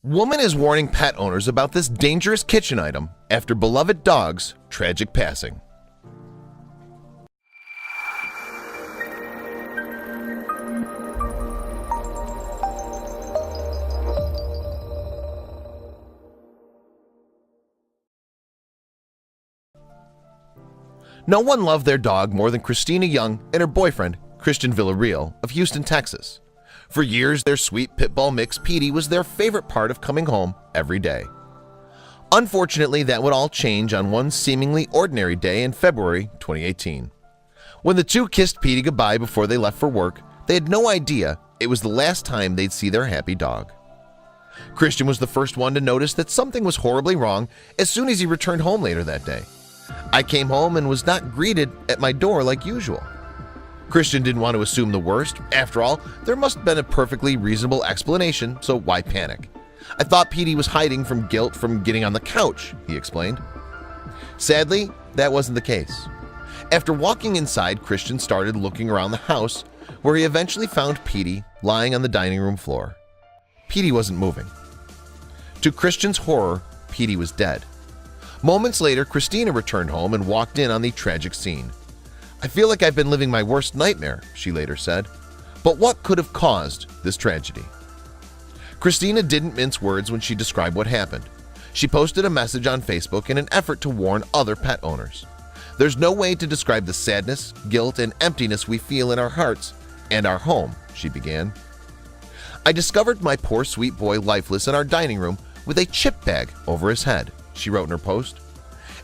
Woman is warning pet owners about this dangerous kitchen item after beloved dog's tragic passing. No one loved their dog more than Christina Young and her boyfriend, Christian Villarreal of Houston, Texas. For years, their sweet pit bull mix Petey was their favorite part of coming home every day. Unfortunately, that would all change on one seemingly ordinary day in February 2018. When the two kissed Petey goodbye before they left for work, they had no idea it was the last time they'd see their happy dog. Christian was the first one to notice that something was horribly wrong as soon as he returned home later that day. "I came home and was not greeted at my door like usual." Christian didn't want to assume the worst. After all, there must have been a perfectly reasonable explanation, so why panic? "I thought Petey was hiding from guilt from getting on the couch," he explained. Sadly, that wasn't the case. After walking inside, Christian started looking around the house, where he eventually found Petey lying on the dining room floor. Petey wasn't moving. To Christian's horror, Petey was dead. Moments later, Christina returned home and walked in on the tragic scene. "I feel like I've been living my worst nightmare," she later said. But what could have caused this tragedy? Christina didn't mince words when she described what happened. She posted a message on Facebook in an effort to warn other pet owners. "There's no way to describe the sadness, guilt, and emptiness we feel in our hearts and our home," she began. "I discovered my poor sweet boy lifeless in our dining room with a chip bag over his head," she wrote in her post.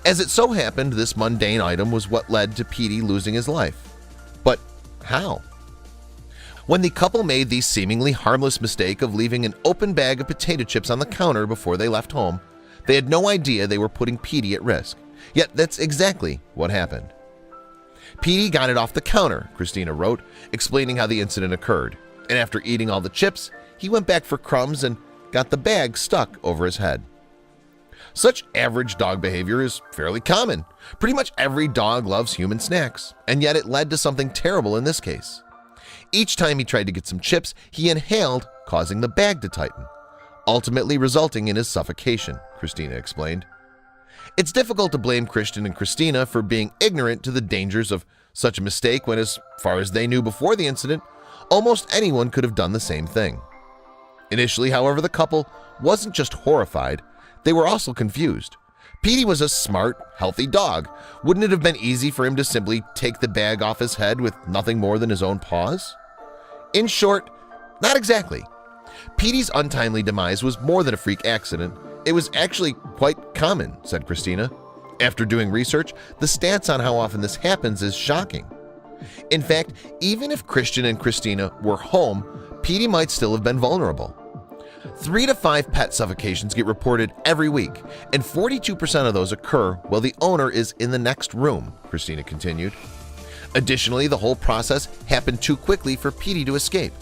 As it so happened, this mundane item was what led to Petey losing his life. But how? When the couple made the seemingly harmless mistake of leaving an open bag of potato chips on the counter before they left home, they had no idea they were putting Petey at risk. Yet that's exactly what happened. "Petey got it off the counter," Christina wrote, explaining how the incident occurred. "And after eating all the chips, he went back for crumbs and got the bag stuck over his head." Such average dog behavior is fairly common. Pretty much every dog loves human snacks, and yet it led to something terrible in this case. Each time he tried to get some chips, he inhaled, causing the bag to tighten, ultimately resulting in his suffocation, Christina explained. It's difficult to blame Christian and Christina for being ignorant to the dangers of such a mistake when, as far as they knew before the incident, almost anyone could have done the same thing. Initially, however, the couple wasn't just horrified, they were also confused. Petey was a smart, healthy dog. Wouldn't it have been easy for him to simply take the bag off his head with nothing more than his own paws? In short, not exactly. Petey's untimely demise was more than a freak accident. It was actually quite common, said Christina. After doing research, the stats on how often this happens is shocking. In fact, even if Christian and Christina were home, Petey might still have been vulnerable. 3 to 5 pet suffocations get reported every week, and 42% of those occur while the owner is in the next room, Christina continued. Additionally, the whole process happened too quickly for Petey to escape.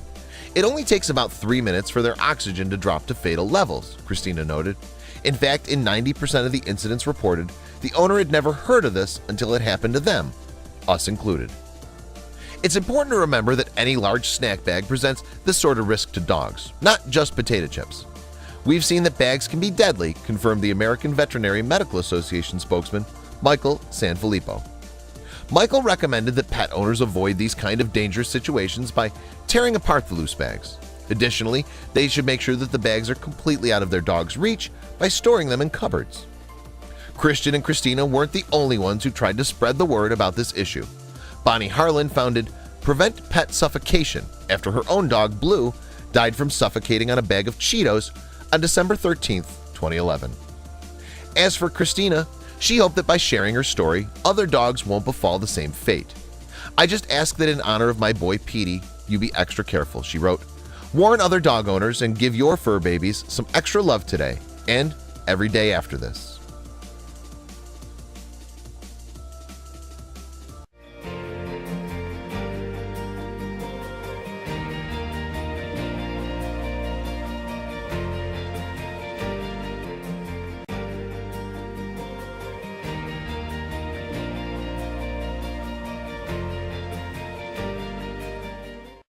It only takes about 3 minutes for their oxygen to drop to fatal levels, Christina noted. In fact, in 90% of the incidents reported, the owner had never heard of this until it happened to them, us included. It's important to remember that any large snack bag presents this sort of risk to dogs, not just potato chips. We've seen that bags can be deadly, confirmed the American Veterinary Medical Association spokesman, Michael Sanfilippo. Michael recommended that pet owners avoid these kind of dangerous situations by tearing apart the loose bags. Additionally, they should make sure that the bags are completely out of their dog's reach by storing them in cupboards. Christian and Christina weren't the only ones who tried to spread the word about this issue. Bonnie Harlan founded Prevent Pet Suffocation after her own dog, Blue, died from suffocating on a bag of Cheetos on December 13, 2011. As for Christina, she hoped that by sharing her story, other dogs won't befall the same fate. "I just ask that in honor of my boy Petey, you be extra careful," she wrote. "Warn other dog owners and give your fur babies some extra love today and every day after this."